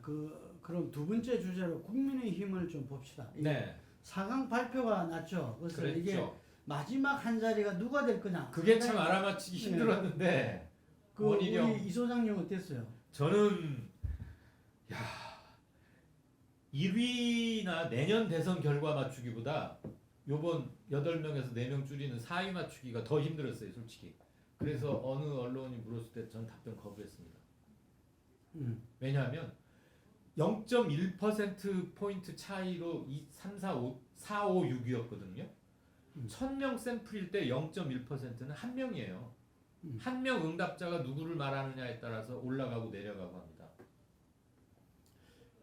그럼 두 번째 주제로 국민의힘을 좀 봅시다. 네. 4강 발표가 났죠. 그래서 그랬죠. 이게 마지막 한 자리가 누가 될 거냐. 그게 참 알아맞히기 네. 힘들었는데 그 원희룡. 우리 이 소장님 어땠어요? 저는 1위나 내년 대선 결과 맞추기보다 요번 8명에서 4명 줄이는 4위 맞추기가 더 힘들었어요, 솔직히. 그래서 어느 언론이 물었을 때 저는 답변 거부했습니다. 왜냐하면 0.1%포인트 차이로 3, 4, 5, 6이었거든요. 1000명 샘플일 때 0.1%는 한 명이에요. 한 명 응답자가 누구를 말하느냐에 따라서 올라가고 내려가고 합니다.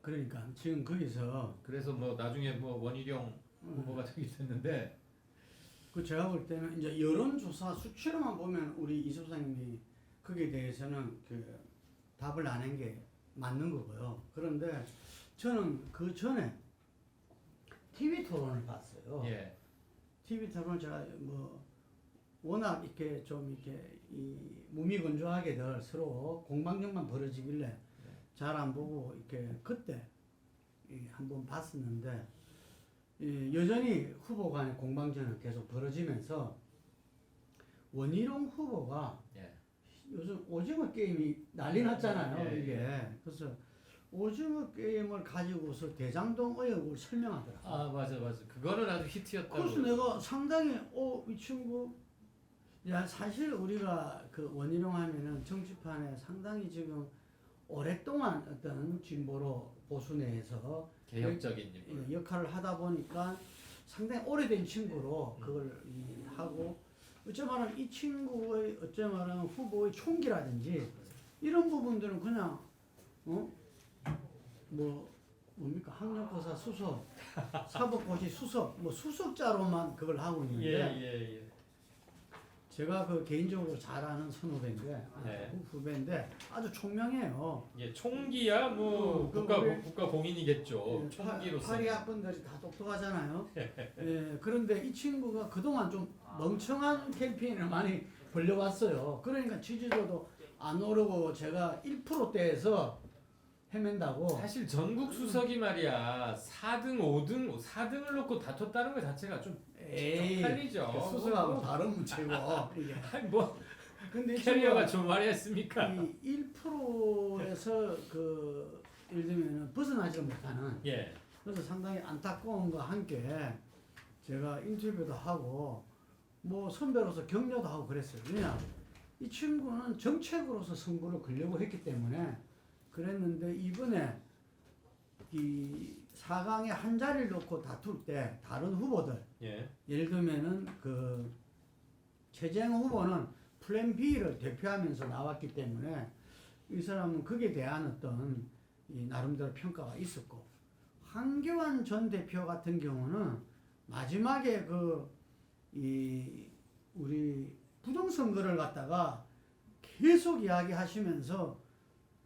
그러니까 지금 거기서 그래서 뭐 나중에 뭐 원희룡 후보가 되게 됐는데 그 제가 볼 때는 이제 여론조사 수치로만 보면 우리 이 소장님이 거기에 대해서는 그 답을 안 한 게 맞는 거고요. 그런데 저는 그 전에 TV 토론을 봤어요. 예. TV 토론을 제가 뭐 워낙 이렇게 좀 이렇게 이 무미건조하게들 서로 공방전만 벌어지길래 잘 안 보고 이렇게 그때 한번 봤었는데 여전히 후보 간의 공방전은 계속 벌어지면서 원희룡 후보가 예. 요즘 오징어 게임이 난리 났잖아요. 예, 이게 그래서 오징어 게임을 가지고서 대장동 의혹을 설명하더라고요. 아 맞아. 그거는 아주 히트였다고. 그래서 내가 상당히 이 친구 사실 우리가 그 원희룡 하면은 정치판에 상당히 지금 오랫동안 어떤 진보로 보수 내에서 개혁적인 인물. 역할을 하다 보니까 상당히 오래된 친구로 그걸 하고 어쩌면 이 친구의 어쩌면 후보의 총기라든지 이런 부분들은 그냥 뭡니까 학력고사 수석, 사법고시 수석, 뭐 수석자로만 그걸 하고 있는데 예. 제가 그 개인적으로 잘 아는 선후배인데 네. 후배인데 아주 총명해요. 예, 총기야 뭐 국가 공인이겠죠. 총기로서. 파리 학번들이 다 똑똑하잖아요. 그런데 이 친구가 그동안 좀 멍청한 캠페인을 많이 벌려왔어요. 그러니까 지지도도 안 오르고 제가 1%대에서 헤맨다고. 사실 전국 수석이 말이야 4등, 5등, 4등을 놓고 다퉜다는 것 자체가 좀 쪽팔리죠. 수석하고 다른 문제고 이게. 아니 뭐 근데 캐리어가 좀 말이었습니까? 이 1%에서 그 예를 들면 벗어나지 못하는. 예. 그래서 상당히 안타까움과 함께 제가 인터뷰도 하고 뭐 선배로서 격려도 하고 그랬어요. 왜냐 이 친구는 정책으로서 승부를 걸려고 했기 때문에 그랬는데 이번에 이 4강에 한 자리를 놓고 다툴 때 다른 후보들 예를 들면은 그 최재형 후보는 플랜 B를 대표하면서 나왔기 때문에 이 사람은 거기에 대한 어떤 이 나름대로 평가가 있었고 한교안 전 대표 같은 경우는 마지막에 우리 부정선거를 갖다가 계속 이야기하시면서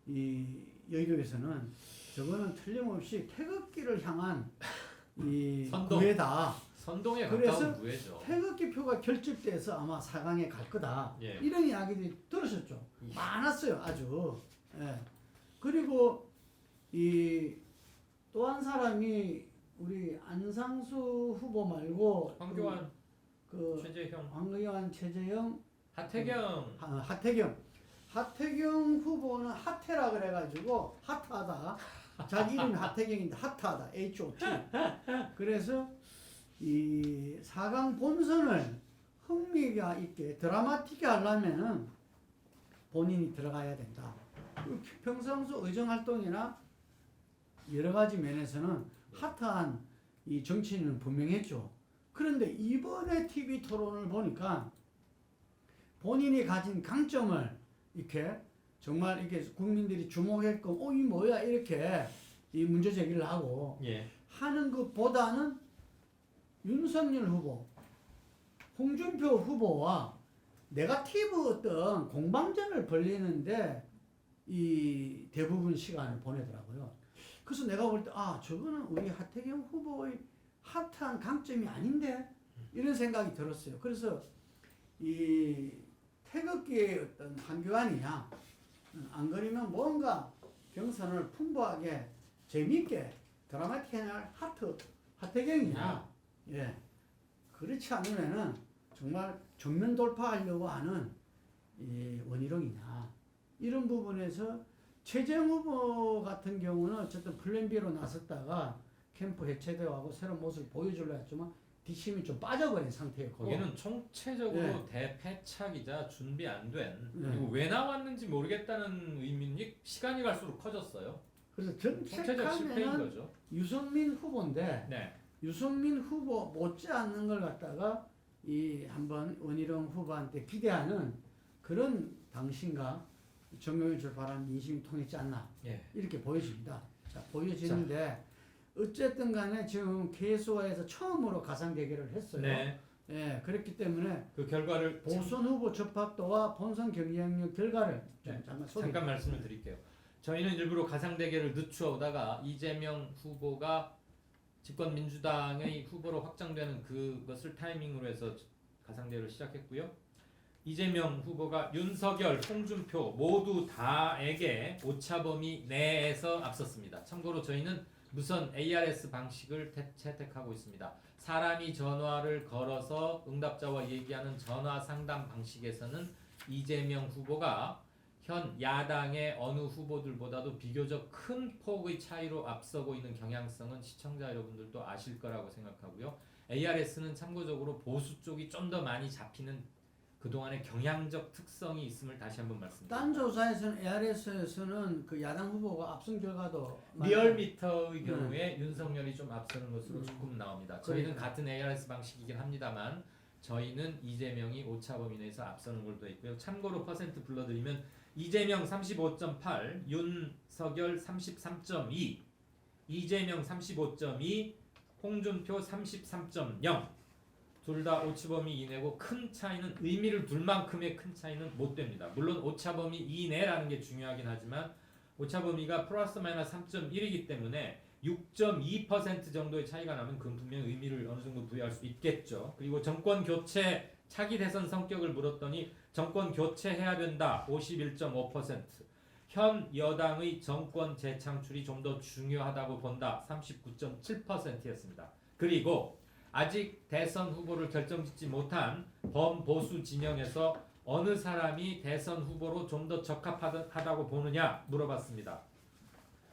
이 여의도에서는 저거는 틀림없이 태극기를 향한 이 구애다. 선동에 그래서 가까운 구애죠. 태극기 표가 결집돼서 아마 4강에 갈 거다. 예. 이런 이야기들이 들으셨죠? 많았어요, 아주. 예. 그리고 또 한 사람이 우리 안상수 후보 말고 황교안, 최재형, 황교안, 최재형, 하태경. 하태경 후보는 핫해라 그래가지고 핫하다. 자기 이름이 하태경인데 핫하다. HOT. 그래서 이 4강 본선을 흥미가 있게 드라마틱하게 하려면은 본인이 들어가야 된다. 평상시 의정활동이나 여러 가지 면에서는 핫한 이 정치인은 분명했죠. 그런데 이번에 TV 토론을 보니까 본인이 가진 강점을 이렇게 정말 이렇게 국민들이 주목했고 이 뭐야 이렇게 이 문제 제기를 하고 하는 것보다는 윤석열 후보, 홍준표 후보와 네거티브 어떤 공방전을 벌리는데 이 대부분 시간을 보내더라고요. 그래서 내가 볼 때 저거는 우리 하태경 후보의 핫한 강점이 아닌데 이런 생각이 들었어요. 그래서 이 태극기의 어떤 한교안이냐 안 그러면 뭔가 경선을 풍부하게 재미있게 드라마틱한 하태경이냐, 예, 그렇지 않으면은 정말 정면 돌파하려고 하는 이 원희룡이냐, 이런 부분에서 최재형 후보 같은 경우는 어쨌든 플랜 B로 나섰다가 캠프 해체되고 새로운 모습을 보여주려 했지만 뒷심이 좀 빠져버린 상태였고, 거기는 총체적으로 네. 대패착이자 준비 안 된, 네. 그리고 왜 나왔는지 모르겠다는 의문이 시간이 갈수록 커졌어요. 그래서 총체적 실패인 정책하면은 거죠. 유승민 후보인데 네. 유승민 후보 못지않는 걸 갖다가 이 한번 원희룡 후보한테 기대하는 그런 당신과 정경을 출발한 민심이 통했지 않나, 예. 이렇게 보여집니다. 자, 보여지는데 어쨌든 간에 지금 KSO에서 처음으로 가상 대결을 했어요. 네. 예, 그렇기 때문에 그 결과를 보선 후보 접합도와 본선 경쟁력 결과를 좀 네. 잠깐 소개. 잠깐 말씀을 드릴게요. 저희는 일부러 가상 대결을 늦추어오다가 이재명 후보가 집권 민주당의 후보로 확정되는 그것을 타이밍으로 해서 가상 대결을 시작했고요. 이재명 후보가 윤석열, 홍준표 모두 다에게 오차범위 내에서 앞섰습니다. 참고로 저희는 무선 ARS 방식을 채택하고 있습니다. 사람이 전화를 걸어서 응답자와 얘기하는 전화 상담 방식에서는 이재명 후보가 현 야당의 어느 후보들보다도 비교적 큰 폭의 차이로 앞서고 있는 경향성은 시청자 여러분들도 아실 거라고 생각하고요. ARS는 참고적으로 보수 쪽이 좀 더 많이 잡히는 그동안의 경향적 특성이 있음을 다시 한번 말씀드립니다. 딴 조사에서는 ARS에서는 그 야당 후보가 앞선 결과도 리얼미터의 경우에 윤석열이 좀 앞서는 것으로 조금 나옵니다. 저희는 그러니까. 같은 ARS 방식이긴 합니다만 저희는 이재명이 오차범위 내에서 앞서는 걸로 있고요. 참고로 퍼센트 불러드리면 이재명 35.8, 윤석열 33.2, 이재명 35.2, 홍준표 33.0. 둘 다 오차범위 이내고 큰 차이는 의미를 둘 만큼의 큰 차이는 못 됩니다. 물론 오차범위 이내라는 게 중요하긴 하지만 오차범위가 플러스 마이너스 3.1이기 때문에 6.2% 정도의 차이가 나면 그건 분명히 의미를 어느 정도 부여할 수 있겠죠. 그리고 정권 교체 차기 대선 성격을 물었더니 정권 교체해야 된다 51.5%, 현 여당의 정권 재창출이 좀 더 중요하다고 본다 39.7%였습니다. 그리고 아직 대선 후보를 결정짓지 못한 범보수 진영에서 어느 사람이 대선 후보로 좀 더 적합하다고 보느냐 물어봤습니다.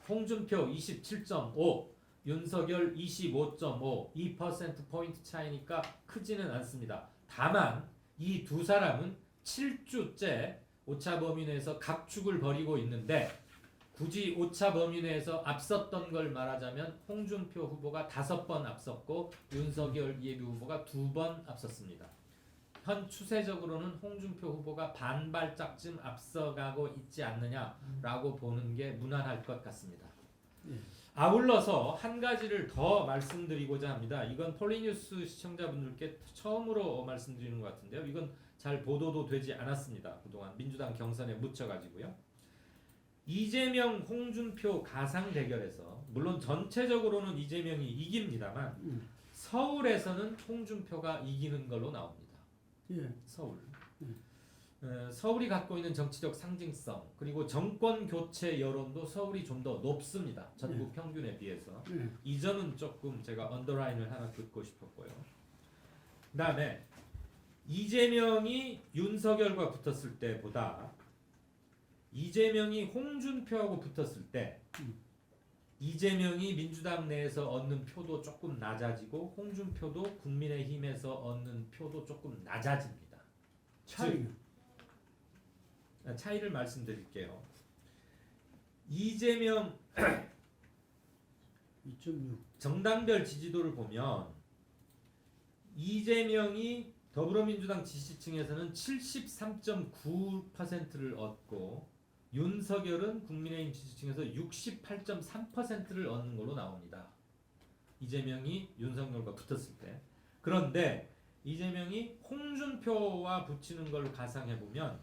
홍준표 27.5, 윤석열 25.5, 2%포인트 차이니까 크지는 않습니다. 다만 이 두 사람은 7주째 오차범위 내에서 각축을 벌이고 있는데 굳이 오차범위 내에서 앞섰던 걸 말하자면 홍준표 후보가 5번 앞섰고 윤석열 예비 후보가 2번 앞섰습니다. 현 추세적으로는 홍준표 후보가 반발짝쯤 앞서가고 있지 않느냐라고 보는 게 무난할 것 같습니다. 아울러서 한 가지를 더 말씀드리고자 합니다. 이건 폴리뉴스 시청자분들께 처음으로 말씀드리는 것 같은데요. 이건 잘 보도도 되지 않았습니다. 그동안 민주당 경선에 묻혀가지고요. 이재명, 홍준표 가상 대결에서 물론 전체적으로는 이재명이 이깁니다만 서울에서는 홍준표가 이기는 걸로 나옵니다. 예. 서울. 서울이 갖고 있는 정치적 상징성 그리고 정권 교체 여론도 서울이 좀 더 높습니다. 전국 평균에 비해서. 이 점은 조금 제가 언더라인을 하나 긋고 싶었고요. 그다음에 이재명이 윤석열과 붙었을 때보다 이재명이 홍준표하고 붙었을 때 이재명이 민주당 내에서 얻는 표도 조금 낮아지고 홍준표도 국민의힘에서 얻는 표도 조금 낮아집니다. 차이를 말씀드릴게요. 이재명 2.6 정당별 지지도를 보면 이재명이 더불어민주당 지지층에서는 73.9%를 얻고 윤석열은 국민의힘 지지층에서 68.3%를 얻는 걸로 나옵니다. 이재명이 윤석열과 붙었을 때. 그런데 이재명이 홍준표와 붙이는 걸 가상해보면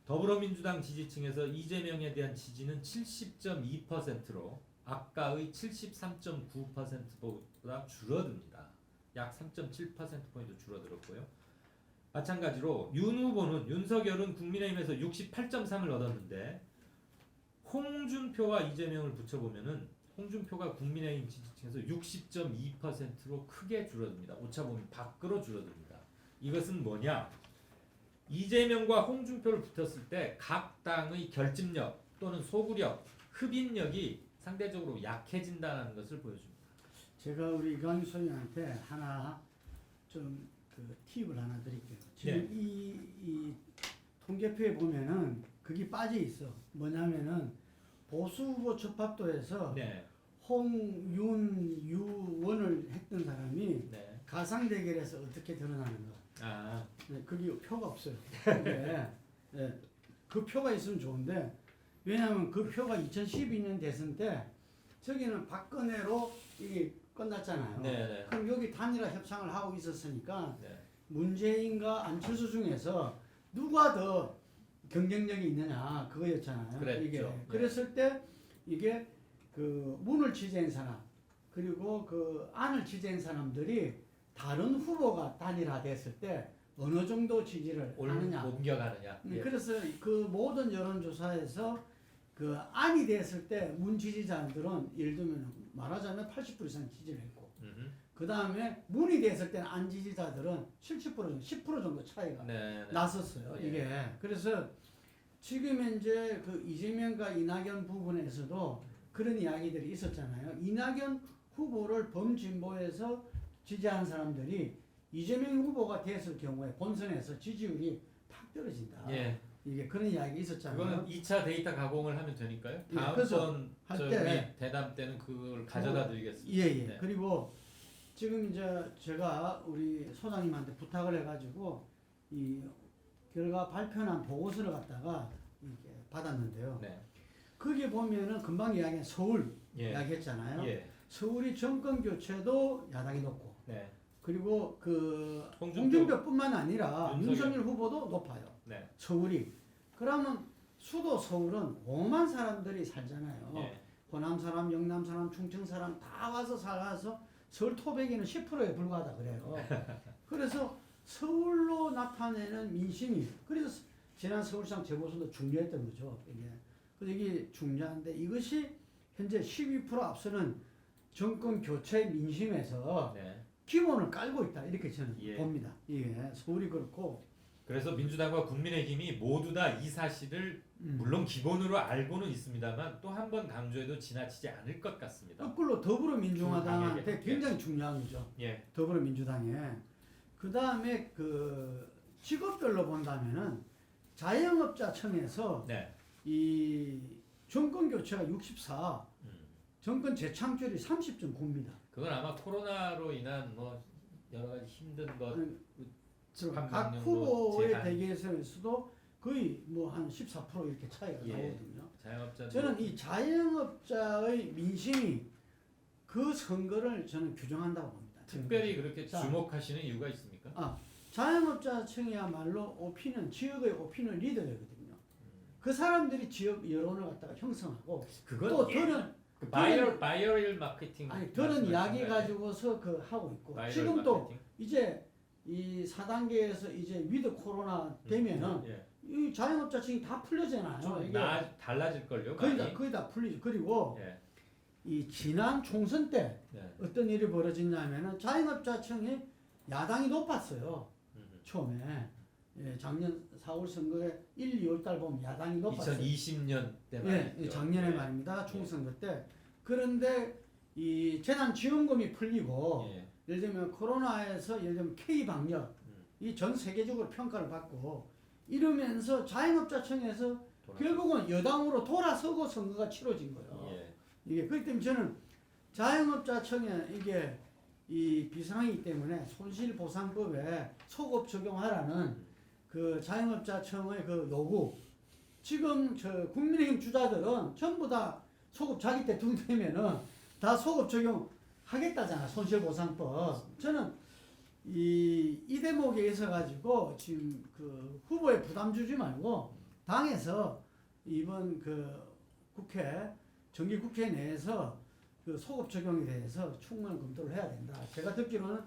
더불어민주당 지지층에서 이재명에 대한 지지는 70.2%로 아까의 73.9%보다 줄어듭니다. 약 3.7%포인트 줄어들었고요. 마찬가지로 윤 후보는 윤석열은 국민의힘에서 68.3을 얻었는데 홍준표와 이재명을 붙여보면은 홍준표가 국민의힘 지지층에서 60.2%로 크게 줄어듭니다. 오차범위 밖으로 줄어듭니다. 이것은 뭐냐? 이재명과 홍준표를 붙였을 때 각 당의 결집력 또는 소구력, 흡인력이 상대적으로 약해진다는 것을 보여줍니다. 제가 우리 이광희 소장한테 하나 좀 그 팁을 하나 드릴게요. 지금 이 통계표에 보면은 그게 빠져 있어. 뭐냐면은 보수 후보 접합도에서 네. 홍, 윤, 유원을 했던 사람이 네. 가상 대결에서 어떻게 드러나는가. 아, 네, 그게 표가 없어요. 네, 네. 그 표가 있으면 좋은데 왜냐하면 그 표가 2012년 대선 때 저기는 박근혜로 이게 끝났잖아요. 네. 그럼 여기 단일화 협상을 하고 있었으니까 네. 문재인과 안철수 중에서 누가 더 경쟁력이 있느냐 그거였잖아요. 그랬죠. 이게 네. 그랬을 때 이게 그 문을 지지한 사람 그리고 그 안을 지지한 사람들이 다른 후보가 단일화됐을 때 어느 정도 지지를 하느냐. 옮겨가느냐. 예. 그래서 그 모든 여론조사에서 그 안이 됐을 때 문 지지자들은 예를 들면 말하자면 80% 이상 지지를 했고 그 다음에 문이 됐을 때는 안 지지자들은 70% 정도, 10% 정도 차이가 네. 났었어요. 예. 이게 그래서 지금 현재 그 이재명과 이낙연 부분에서도 그런 이야기들이 있었잖아요. 이낙연 후보를 범진보에서 지지하는 사람들이 이재명 후보가 됐을 경우에 본선에서 지지율이 팍 떨어진다. 예. 이게 그런 이야기 있었잖아요. 그거는 2차 데이터 가공을 하면 되니까요. 예, 다음번 할 저 때- 우리 대담 때는 그걸 가져다 드리겠습니다. 예. 네. 그리고 지금 이제 제가 우리 소장님한테 부탁을 해가지고 이 결과 발표한 보고서를 갖다가 이렇게 받았는데요. 네. 거기에 보면은 금방 이야기한 서울 예. 이야기했잖아요. 예. 서울이 정권 교체도 야당이 높고 네. 그리고 그 홍준표. 홍준표뿐만 아니라 윤석열. 윤석열 후보도 높아요. 네. 서울이. 그러면 수도 서울은 5만 사람들이 살잖아요. 예. 호남 사람, 영남 사람, 충청 사람 다 와서 살아서 서울 토백이는 10%에 불과하다 그래요. 그래서 서울로 나타내는 민심이 그래서 지난 서울시장 재보선도 중요했던 거죠. 이게. 그래서 이게 중요한데 이것이 현재 12% 앞서는 정권 교체 민심에서 네. 기본을 깔고 있다 이렇게 저는 예. 봅니다. 예, 서울이 그렇고 그래서 민주당과 국민의힘이 모두 다 이 사실을 물론 기본으로 알고는 있습니다만 또 한 번 강조해도 지나치지 않을 것 같습니다. 거꾸로 더불어민주당한테 당에게. 굉장히 중요한 거죠. 예. 더불어민주당에 그 다음에 그 직업별로 본다면은 자영업자청에서 네. 이 정권 교체가 64, 음. 정권 재창출이 30.9입니다. 그건 아마 코로나로 인한 뭐 여러 가지 힘든 것 각 후보의 대결에서도 거의 뭐 한 14% 이렇게 차이가 예. 나거든요. 자영업자들 저는 이 자영업자의 민심이 그 선거를 저는 규정한다고 봅니다. 특별히 그렇게 자. 주목하시는 이유가 있습니까? 자영업자층이야말로 오피니언, 지역의 오피니언 리더거든요. 그 사람들이 지역 여론을 갖다가 형성하고 그건 또 더는 그 바이럴 마케팅 아니 더는 이야기 말씀하시는 가지고서 그 하고 있고 바이럴 지금 또 마케팅? 이제 이 4단계에서 이제 위드 코로나 되면은 예. 이 자영업자층이 다 풀려잖아요. 좀 이게 달라질 걸요. 거의 다 풀리죠. 그리고 예. 이 지난 총선 때 네. 어떤 일이 벌어졌냐면은 자영업자층이 야당이 높았어요. 처음에 예, 작년 4월 선거에 1, 2월 달 보면 야당이 높았어요. 2020년 때 예, 말이죠. 작년에 예. 말입니다. 총선거 때. 그런데 이 재난 지원금이 풀리고 예. 예를 들면 코로나에서 예를 들면 K 방역 음. 이 전 세계적으로 평가를 받고 이러면서 자영업자청에서 돌아서. 결국은 여당으로 돌아서고 선거가 치러진 거예요. 예. 이게 그렇기 때문에 저는 자영업자청에 이게 이 비상이기 때문에 손실보상법에 소급 적용하라는 그 자영업자청의 그 요구. 지금 저 국민의힘 주자들은 전부 다 소급 자기 때 둔되면은 다 소급 적용하겠다잖아 손실보상법. 저는 이 대목에 있어 가지고 지금 그 후보에 부담 주지 말고 당에서 이번 그 국회 정기 국회 내에서 그 소급 적용에 대해서 충분한 검토를 해야 된다. 제가 듣기로는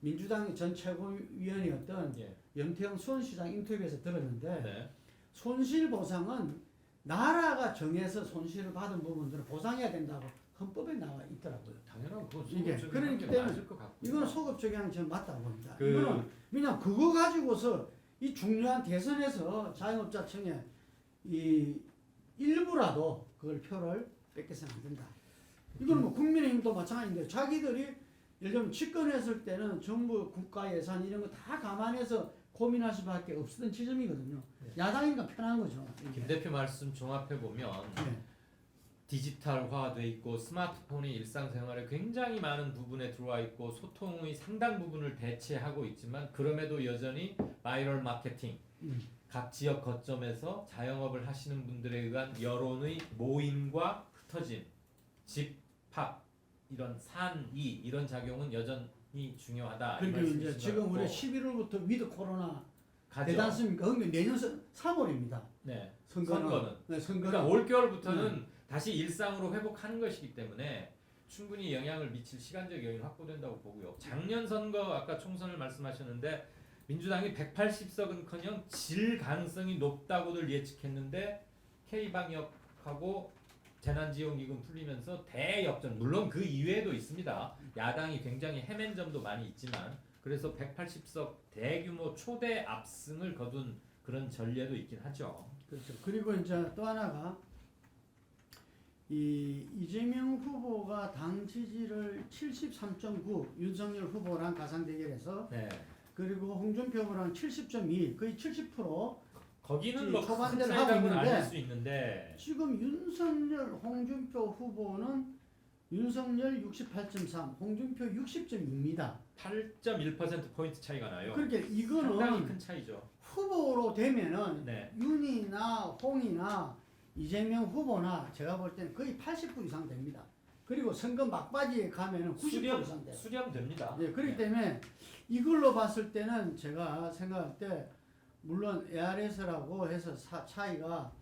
민주당 전 최고위원이었던 예. 염태영 수원시장 인터뷰에서 들었는데 네. 손실보상은 나라가 정해서 손실을 받은 부분들은 보상해야 된다고 헌법에 나와 있더라고요. 당연한 그건 이게 소극적인 그러기 관계가 때문에 맞을 것 같고. 이건 소급 적용이 저는 맞다고 봅니다. 그- 이거는 왜냐 그거 가지고서 이 중요한 대선에서 자영업자청에 이 일부라도 그걸 표를 뺏겨서는 안 된다. 이거는 뭐 국민의힘도 마찬가지인데 자기들이 예를 들면 집권했을 때는 정부 국가 예산 이런 거 다 감안해서 고민할 수밖에 없었던 지점이거든요. 네. 야당이니까 편한 거죠. 이게. 김 대표 말씀 종합해 보면 네. 디지털화돼 있고 스마트폰이 일상생활에 굉장히 많은 부분에 들어와 있고 소통의 상당 부분을 대체하고 있지만 그럼에도 여전히 바이럴 마케팅 각 지역 거점에서 자영업을 하시는 분들에 의한 여론의 모임과 흩어짐, 집합 이런 산이 이런 작용은 여전히 중요하다. 이 그리고 말씀이신 이제 것 지금 우리 같고. 11월부터 위드 코로나 가죠. 되지 않습니까? 그러니까 내년 3월입니다. 네. 선거는. 선거는. 네, 선거는. 그러니까 올겨울부터는 다시 일상으로 회복하는 것이기 때문에 충분히 영향을 미칠 시간적 여유는 확보된다고 보고요. 작년 선거 아까 총선을 말씀하셨는데 민주당이 180석은커녕 질 가능성이 높다고들 예측했는데 K방역하고 재난지원기금 풀리면서 대역전 물론 그 이외에도 있습니다. 야당이 굉장히 헤맨 점도 많이 있지만 그래서 180석 대규모 초대 압승을 거둔 그런 전례도 있긴 하죠. 그렇죠. 그리고 이제 또 하나가 이 이재명 후보가 당 지지를 73.9 윤석열 후보랑 가상 대결에서 네. 그리고 홍준표 후보랑 70.2 거의 70% 거기는 뭐 초반대를 큰 하고 차이라고는 있는데 아닐 수 있는데 지금 윤석열 홍준표 후보는 윤석열 68.3 홍준표 60.6입니다. 8.1%포인트 차이가 나요. 그러니까 상당히 이거는 큰 차이죠. 후보로 되면은 네. 윤이나 홍이나 이재명 후보나 제가 볼 때는 거의 80% 이상 됩니다. 그리고 선거 막바지에 가면은 90% 이상 돼요. 수렴됩니다. 네, 그렇기 네. 때문에 이걸로 봤을 때는 제가 생각할 때 물론 ARS라고 해서 차이가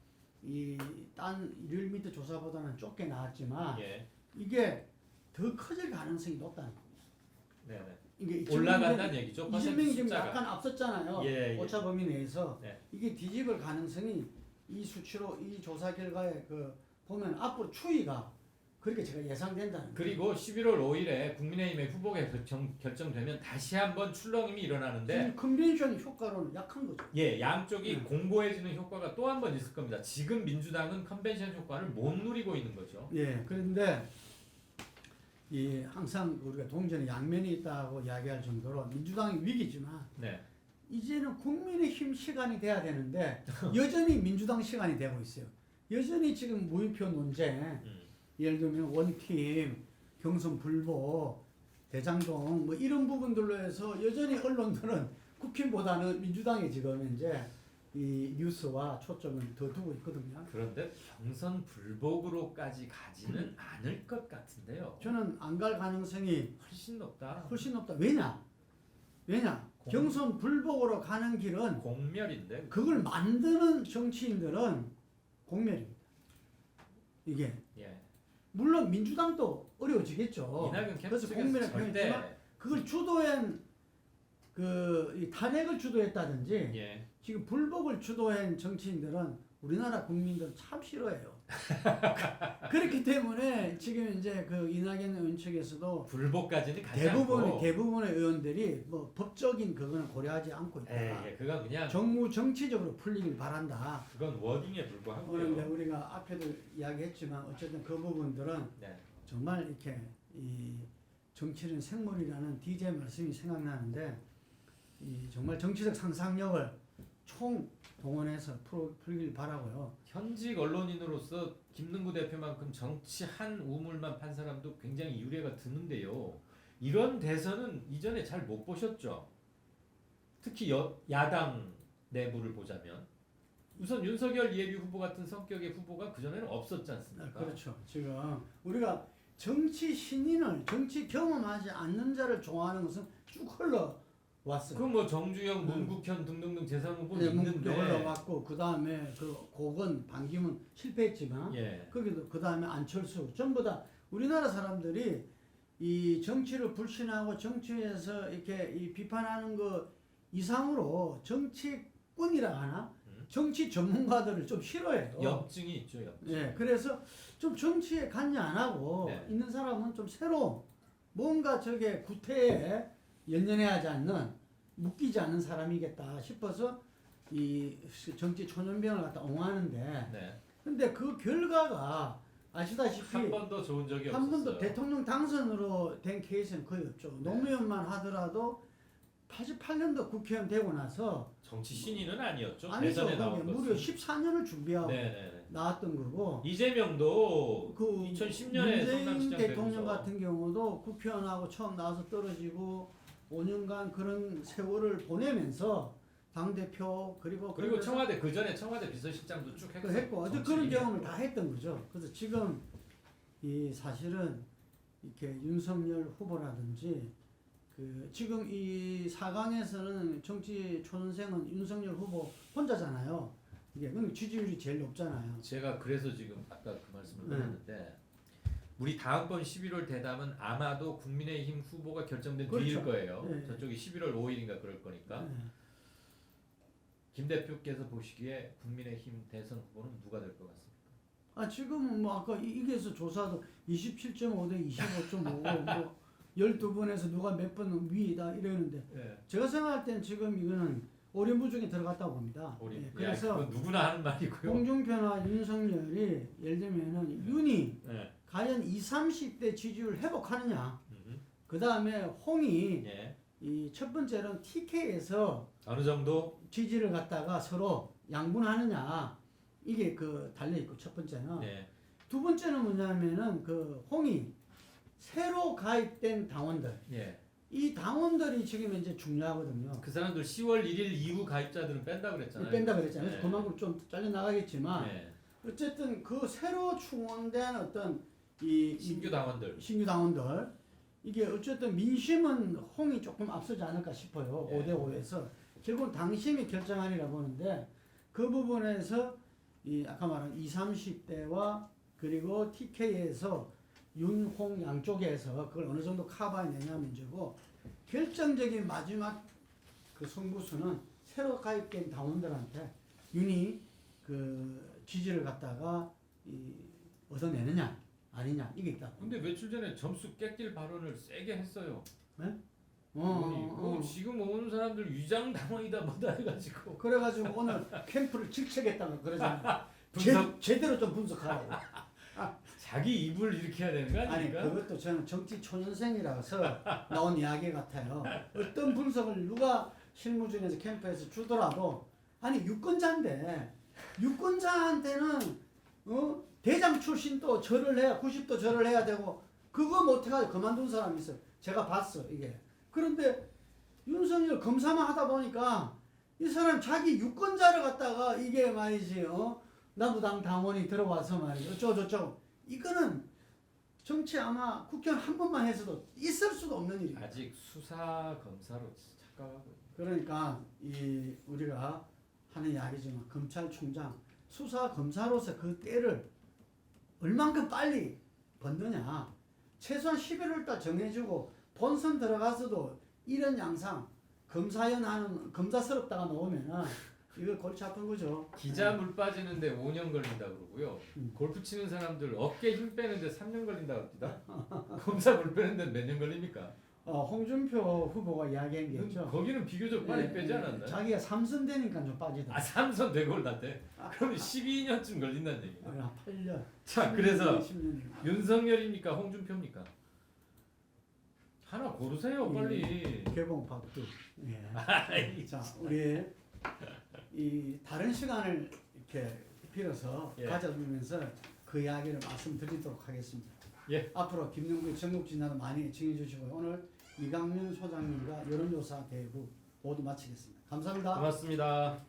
이 딴 리얼미터 조사보다는 좁게 나왔지만 예. 이게 더 커질 가능성이 높다는 겁니다. 네, 네. 이게 올라간다는 얘기죠. 퍼센트 이재명이 지금 숫자가. 약간 앞섰잖아요. 예, 예. 오차 범위 내에서 네. 이게 뒤집을 가능성이 이 수치로 이 조사 결과에 그 보면 앞으로 추이가 그렇게 제가 예상된다는 거예요. 그리고 11월 5일에 국민의힘의 후보가 결정되면 다시 한번 출렁임이 일어나는데 지금 컨벤션 효과로는 약한 거죠. 예, 양쪽이 공고해지는 효과가 또 한 번 있을 겁니다. 지금 민주당은 컨벤션 효과를 못 누리고 있는 거죠. 예, 그런데 이 항상 우리가 동전에 양면이 있다고 이야기할 정도로 민주당이 위기지만 네. 이제는 국민의힘 시간이 돼야 되는데 여전히 민주당 시간이 되고 있어요. 여전히 지금 무효표 논쟁, 예를 들면 원팀, 경선 불복, 대장동 뭐 이런 부분들로 해서 여전히 언론들은 국힘보다는 민주당에 지금 이제 이 뉴스와 초점을 더 두고 있거든요. 그런데 경선 불복으로까지 가지는 않을 것 같은데요. 저는 안 갈 가능성이 훨씬 높다. 훨씬 높다. 왜냐? 경선 불복으로 가는 길은 공멸인데. 그걸 만드는 정치인들은 공멸입니다. 이게 예. 물론 민주당도 어려워지겠죠. 이낙연 그래서 캠프 공멸의 측에서 표현이지만 절대 그걸 주도한 이 탄핵을 주도했다든지 예. 지금 불복을 주도한 정치인들은 우리나라 국민들 참 싫어해요. 그렇기 때문에 지금 이제 그 이낙연 의원 측에서도 불복까지는 가지 않고 대부분의 의원들이 뭐 법적인 그거는 고려하지 않고 있다. 예, 그건 그냥 정무 정치적으로 풀리길 바란다. 그건 워딩에 불과하고요. 그런데 우리가 앞에도 이야기했지만 어쨌든 그 부분들은 네. 정말 이렇게 이 정치는 생물이라는 DJ 말씀이 생각나는데 이 정말 정치적 상상력을 총 동원해서 풀길 바라고요. 현직 언론인으로서 김능구 대표만큼 정치 한 우물만 판 사람도 굉장히 유례가 드는데요. 이런 대선은 이전에 잘 못 보셨죠. 특히 야당 내부를 보자면 우선 윤석열 예비 후보 같은 성격의 후보가 그전에는 없었지 않습니까? 그렇죠. 지금 우리가 정치 신인을 정치 경험하지 않는 자를 좋아하는 것은 쭉 흘러왔어요. 그 뭐 정주영, 문국현 등등등 재선 후보 네, 있는데 흘러왔고 그 다음에 그 고건 반기문 실패했지만 예. 거기도 그 다음에 안철수 전부 다 우리나라 사람들이 이 정치를 불신하고 정치에서 이렇게 이 비판하는 거 이상으로 정치꾼이라 하나 정치 전문가들을 좀 싫어해요. 염증이 있죠, 염증. 예, 그래서 좀 정치에 관여 안 하고 네. 있는 사람은 좀 새로 뭔가 저게 구태에 연연해하지 않는 묶이지 않는 사람이겠다 싶어서 이 정치 초년병을 갖다 옹호하는데 네. 근데 그 결과가 아시다시피 한 번도 좋은 적이 한 번도 없었어요. 대통령 당선으로 된 케이스는 거의 없죠. 네. 노무현만 하더라도 88년도 국회의원 되고 나서 정치 신인은 아니었죠. 아니죠. 대선에 나온 그게 것은. 무려 14년을 준비하고 네네네. 나왔던 거고 이재명도 그 2010년에 문재인 성남시장 대통령 되면서 같은 경우도 국회의원하고 처음 나와서 떨어지고 5년간 그런 세월을 보내면서 당대표 그리고 그리고 청와대 그 전에 청와대 비서실장도 쭉 그 했고 어제 그런 정치인이었고. 경험을 다 했던 거죠. 그래서 지금 이 사실은 이렇게 윤석열 후보라든지 그 지금 이 4강에서는 정치 초년생은 윤석열 후보 혼자잖아요. 이게 그럼 지지율이 제일 높잖아요. 제가 그래서 지금 아까 그 말씀을 네. 드렸는데 우리 다음번 11월 대담은 아마도 국민의힘 후보가 결정된 그렇죠. 뒤일 거예요. 네. 저쪽이 11월 5일인가 그럴 거니까. 네. 김 대표께서 보시기에 국민의힘 대선 후보는 누가 될 것 같습니까? 아 지금은 뭐 아까 이게서 조사도 27.5 대 25.5고 뭐 12분에서 누가 몇 번 위다 이러는데 네. 제가 생각할 때는 지금 이거는 오리무중에 들어갔다고 봅니다. 우리 예, 그래서 그건 누구나 하는 말이고요. 홍준표나 윤석열이 예를 들면은 윤이 네. 과연 20, 30대 지지율 회복하느냐. 음. 그 다음에 홍이 예. 이 첫 번째는 TK에서 어느 정도 지지를 갖다가 서로 양분하느냐. 이게 그 달려 있고 첫 번째는 네. 두 번째는 뭐냐면은 그 홍이 새로 가입된 당원들 예. 이 당원들이 지금 이제 중요하거든요. 그 사람들 10월 1일 이후 가입자들은 뺀다 그랬잖아요. 뺀다 그랬잖아요. 네. 그만큼 좀 잘려 나가겠지만 네. 어쨌든 그 새로 충원된 어떤 이 신규 당원들. 신규 당원들 이게 어쨌든 민심은 홍이 조금 앞서지 않을까 싶어요. 네. 5대 5에서 결국은 당심이 결정하리라 보는데 그 부분에서 이 아까 말한 20, 30대와 그리고 TK에서 윤홍 양쪽에서 그걸 어느 정도 커버해내냐 문제고 결정적인 마지막 그 승부수는 새로 가입된 당원들한테 윤이 그 지지를 갖다가 얻어내느냐 아니냐 이게 있다. 근데 며칠 전에 점수 깎일 발언을 세게 했어요. 네? 지금 오는 사람들 위장 당원이다 뭐다 해가지고 그래가지고 오늘 캠프를 질책했다고 그러잖아요. 분석 제대로 좀 분석하라고. 자기 입을 이렇게 해야 되는 거 아니 아닙니까? 그것도 저는 정치 초년생이라서 나온 이야기 같아요. 어떤 분석을 누가 실무진에서 캠프에서 주더라도 아니 유권자인데 유권자한테는 대장 출신도 절을 해야 90도 절을 해야 되고 그거 못해가지고 그만둔 사람이 있어요. 제가 봤어 이게. 그런데 윤석열 검사만 하다 보니까 이 사람 자기 유권자를 갖다가 이게 말이지 남부당 당원이 들어와서 말이죠 어쩌고저쩌고 이거는 정치 아마 국회의원 한 번만 해서도 있을 수도 없는 일이에요. 아직 수사 검사로 착각하고. 그러니까 이 우리가 하는 이야기지만 검찰총장 수사 검사로서 그 때를 얼만큼 빨리 번느냐. 최소한 11월달 정해주고 본선 들어가서도 이런 양상 검사연 하는 검사스럽다가 나오면은 이거 골치 아픈 거죠. 기자 물 빠지는데 5년 걸린다 그러고요. 골프 치는 사람들 어깨 힘 빼는데 3년 걸린다 그럽니다. 검사 물 빼는데 몇 년 걸립니까? 홍준표 후보가 이야기한 게 있죠. 거기는 비교적 빨리 빼지 않았나요? 자기가 삼선 되니까 좀 빠지더라고요. 아 삼선 되골랐대. 그럼 12년쯤 걸린다는 얘기예요. 8년. 자 그래서 10년이니까. 윤석열입니까 홍준표입니까? 하나 고르세요 빨리. 개봉 박두. 예. 자 우리 이 다른 시간을 이렇게 빌어서 예. 가져두면서 그 이야기를 말씀드리도록 하겠습니다. 예. 앞으로 김영구의 전국진화도 많이 증해주시고요. 오늘 이강민 소장님과 여론조사 대부 모두 마치겠습니다. 감사합니다. 고맙습니다.